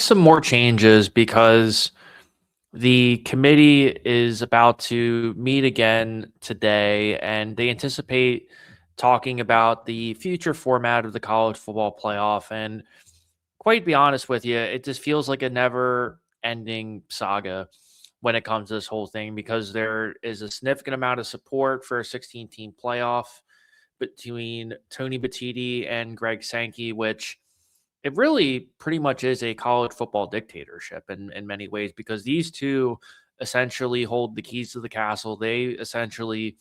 some more changes because the committee is about to meet again today, and they anticipate talking about the future format of the college football playoff. And quite to be honest with you, it just feels like a never ending saga when it comes to this whole thing because there is a significant amount of support for a 16 team playoff between Tony Batiti and Greg Sankey, which it really pretty much is a college football dictatorship in many ways because these two essentially hold the keys to the castle. They essentially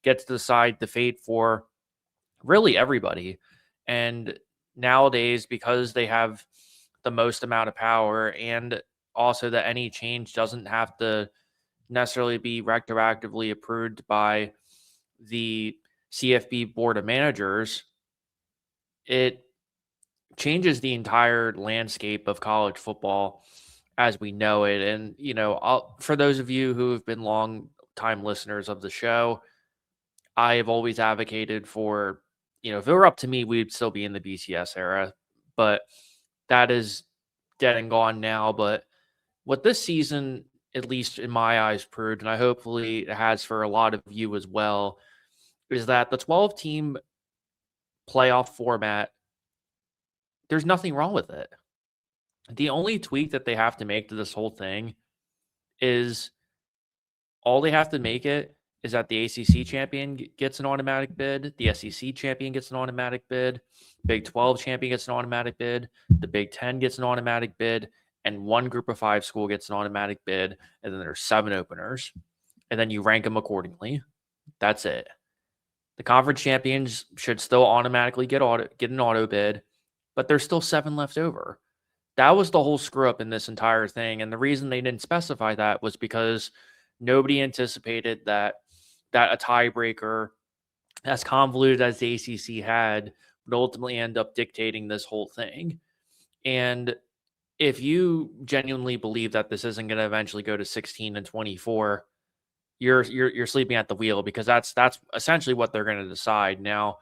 get to decide the fate for really everybody. And nowadays, because they have the most amount of power and also that any change doesn't have to necessarily be retroactively approved by the CFB board of managers, it changes the entire landscape of college football as we know it. And, for those of you who have been long time listeners of the show, I have always advocated for, if it were up to me, we'd still be in the BCS era, but that is dead and gone now. But what this season, at least in my eyes, proved, and I hopefully it has for a lot of you as well, is that the 12 team playoff format, there's nothing wrong with it. The only tweak that they have to make to this whole thing is all they have to make it is that the ACC champion gets an automatic bid, the SEC champion gets an automatic bid, Big 12 champion gets an automatic bid, the Big 10 gets an automatic bid, and one group of five school gets an automatic bid, and then there's 7 openers, and then you rank them accordingly. That's it. The conference champions should still automatically get an auto bid, but there's still 7 left over. That was the whole screw up in this entire thing. And the reason they didn't specify that was because nobody anticipated that a tiebreaker, as convoluted as the ACC had, would ultimately end up dictating this whole thing. And if you genuinely believe that this isn't going to eventually go to 16 and 24, you're sleeping at the wheel, because that's essentially what they're going to decide. Now,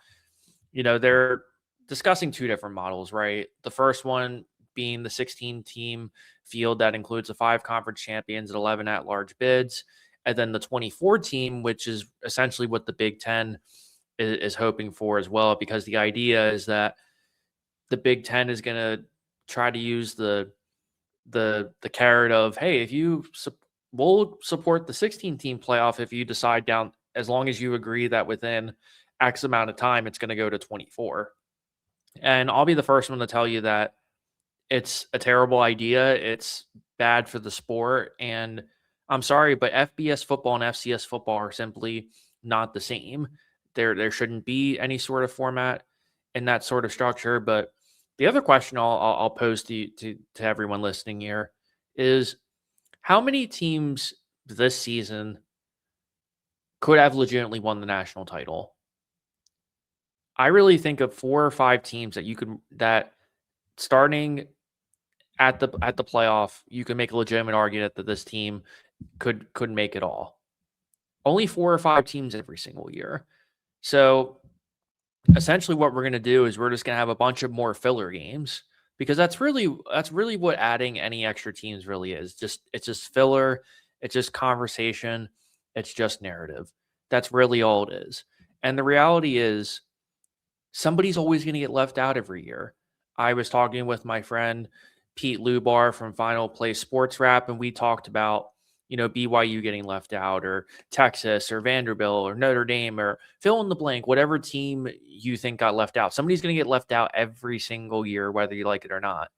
they're discussing 2 different models, right? The first one being the 16 team field that includes the 5 conference champions and 11 at-large bids, and then the 24 team, which is essentially what the Big 10 is hoping for as well, because the idea is that the Big 10 is going to try to use the carrot of, hey, we'll support the 16 team playoff if you decide down, as long as you agree that within X amount of time it's going to go to 24. And I'll be the first one to tell you that it's a terrible idea. It's bad for the sport. And I'm sorry, but FBS football and FCS football are simply not the same. There shouldn't be any sort of format in that sort of structure. But the other question I'll pose to everyone listening here is, how many teams this season could have legitimately won the national title? I really think of 4 or 5 teams that starting at the playoff, you can make a legitimate argument that this team could make it all. Only 4 or 5 teams every single year. So essentially what we're going to do is we're just going to have a bunch of more filler games, because that's really what adding any extra teams really is. It's just filler. It's just conversation. It's just narrative. That's really all it is. And the reality is, somebody's always going to get left out every year. I was talking with my friend Pete Lubar from Final Play Sports Wrap, and we talked about, BYU getting left out, or Texas, or Vanderbilt, or Notre Dame, or fill in the blank, whatever team you think got left out. Somebody's going to get left out every single year, whether you like it or not.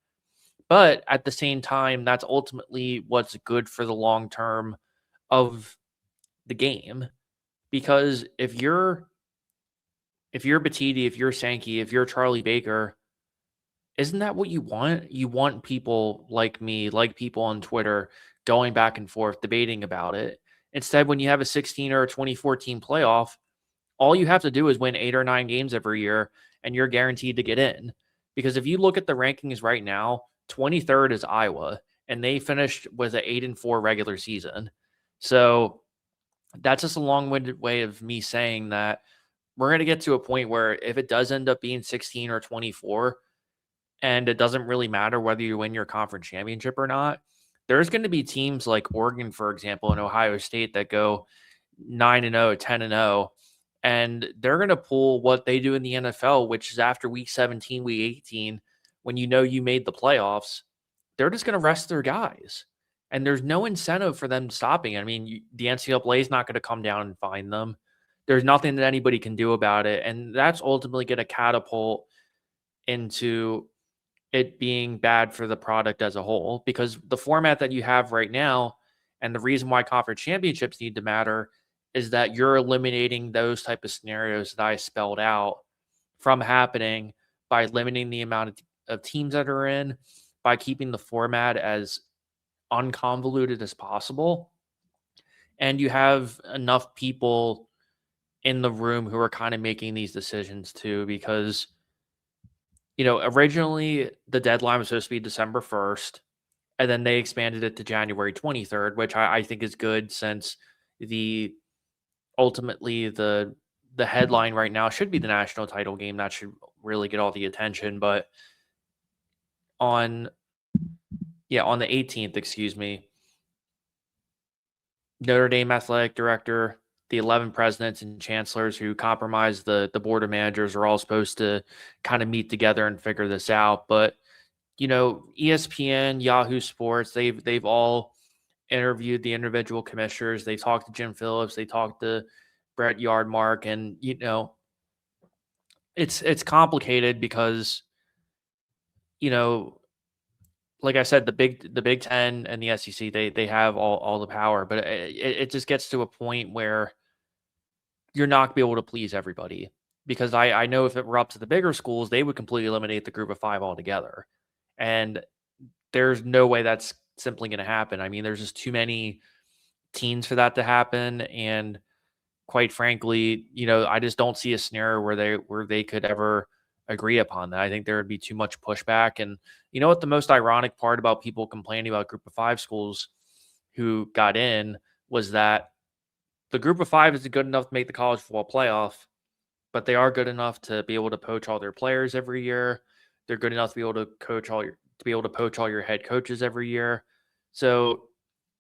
But at the same time, that's ultimately what's good for the long term of the game. Because if you're Batiti, if you're Sankey, if you're Charlie Baker, isn't that what you want? You want people like me, like people on Twitter, going back and forth, debating about it. Instead, when you have a 16 or a 24 team playoff, all you have to do is win 8 or 9 games every year, and you're guaranteed to get in. Because if you look at the rankings right now, 23rd is Iowa, and they finished with an 8-4 regular season. So that's just a long-winded way of me saying that we're going to get to a point where if it does end up being 16 or 24, and it doesn't really matter whether you win your conference championship or not. There's going to be teams like Oregon, for example, and Ohio State that go 9-0, 10-0, and they're going to pull what they do in the NFL, which is after week 17, week 18, when you know you made the playoffs, they're just going to rest their guys. And there's no incentive for them stopping. I mean, the NCAA is not going to come down and find them. There's nothing that anybody can do about it. And that's ultimately going to catapult into it being bad for the product as a whole, because the format that you have right now and the reason why conference championships need to matter is that you're eliminating those type of scenarios that I spelled out from happening by limiting the amount of teams that are in, by keeping the format as unconvoluted as possible. And you have enough people in the room who are kind of making these decisions too, because originally the deadline was supposed to be December 1st, and then they expanded it to January 23rd, which I think is good, since the ultimately the headline right now should be the national title game. That should really get all the attention. But on the 18th, excuse me, Notre Dame athletic director, the 11 presidents and chancellors who comprise the board of managers are all supposed to kind of meet together and figure this out. But ESPN, Yahoo Sports, they've all interviewed the individual commissioners. They talked to Jim Phillips, they talked to Brett Yardmark, and it's complicated because like I said, the Big Ten and the SEC, they have all the power, but it just gets to a point where you're not gonna be able to please everybody. Because I know if it were up to the bigger schools, they would completely eliminate the group of five altogether. And there's no way that's simply going to happen. I mean, there's just too many teams for that to happen. And quite frankly, I just don't see a scenario where they could ever agree upon that. I think there would be too much pushback. And you know what the most ironic part about people complaining about group of five schools who got in was that the group of five isn't good enough to make the college football playoff, but they are good enough to be able to poach all their players every year. They're good enough to be able to poach all your head coaches every year. So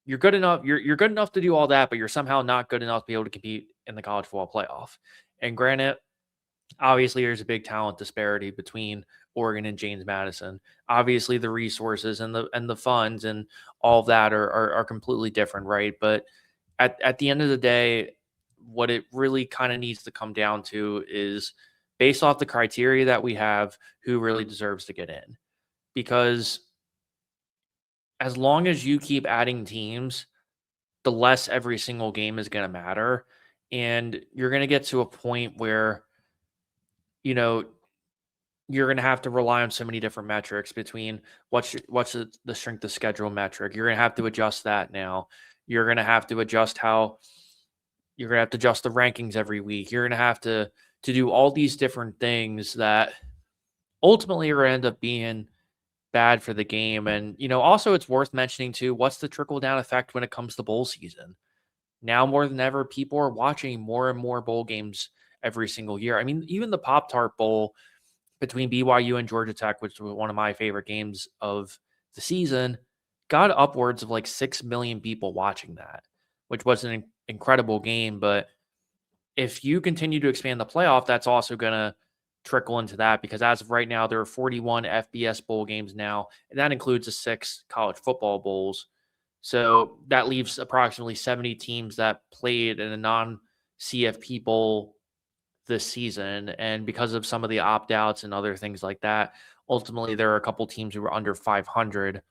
you're good enough. You're good enough to do all that, but you're somehow not good enough to be able to compete in the college football playoff. And granted, obviously there's a big talent disparity between Oregon and James Madison. Obviously the resources and the funds and all of that are completely different, right? But at the end of the day, what it really kind of needs to come down to is, based off the criteria that we have, who really deserves to get in. Because as long as you keep adding teams, the less every single game is going to matter. And you're going to get to a point where, you know, you're going to have to rely on so many different metrics between what's the strength of schedule metric. You're going to have to adjust that now. You're going to have to adjust you're going to have to adjust the rankings every week. You're going to have to do all these different things that ultimately are going to end up being bad for the game. And, also it's worth mentioning too, what's the trickle down effect when it comes to bowl season? Now more than ever, people are watching more and more bowl games every single year. I mean, even the Pop-Tart Bowl between BYU and Georgia Tech, which was one of my favorite games of the season, got upwards of like 6 million people watching that, which was an incredible game. But if you continue to expand the playoff, that's also going to trickle into that, because as of right now, there are 41 FBS bowl games now, and that includes the 6 college football bowls. So that leaves approximately 70 teams that played in a non-CFP bowl this season. And because of some of the opt-outs and other things like that, ultimately there are a couple teams who were under 500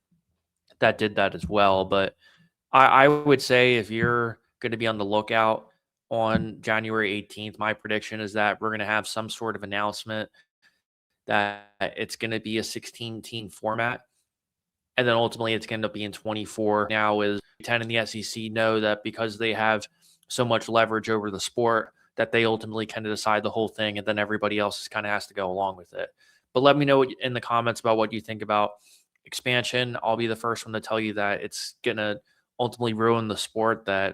that did that as well. But I would say, if you're going to be on the lookout on January 18th, my prediction is that we're going to have some sort of announcement that it's going to be a 16-team format. And then ultimately it's going to end up being 24. Now is 10 and the SEC know that because they have so much leverage over the sport, that they ultimately kind of decide the whole thing, and then everybody else kind of has to go along with it. But let me know in the comments about what you think about expansion. I'll be the first one to tell you that it's going to ultimately ruin the sport that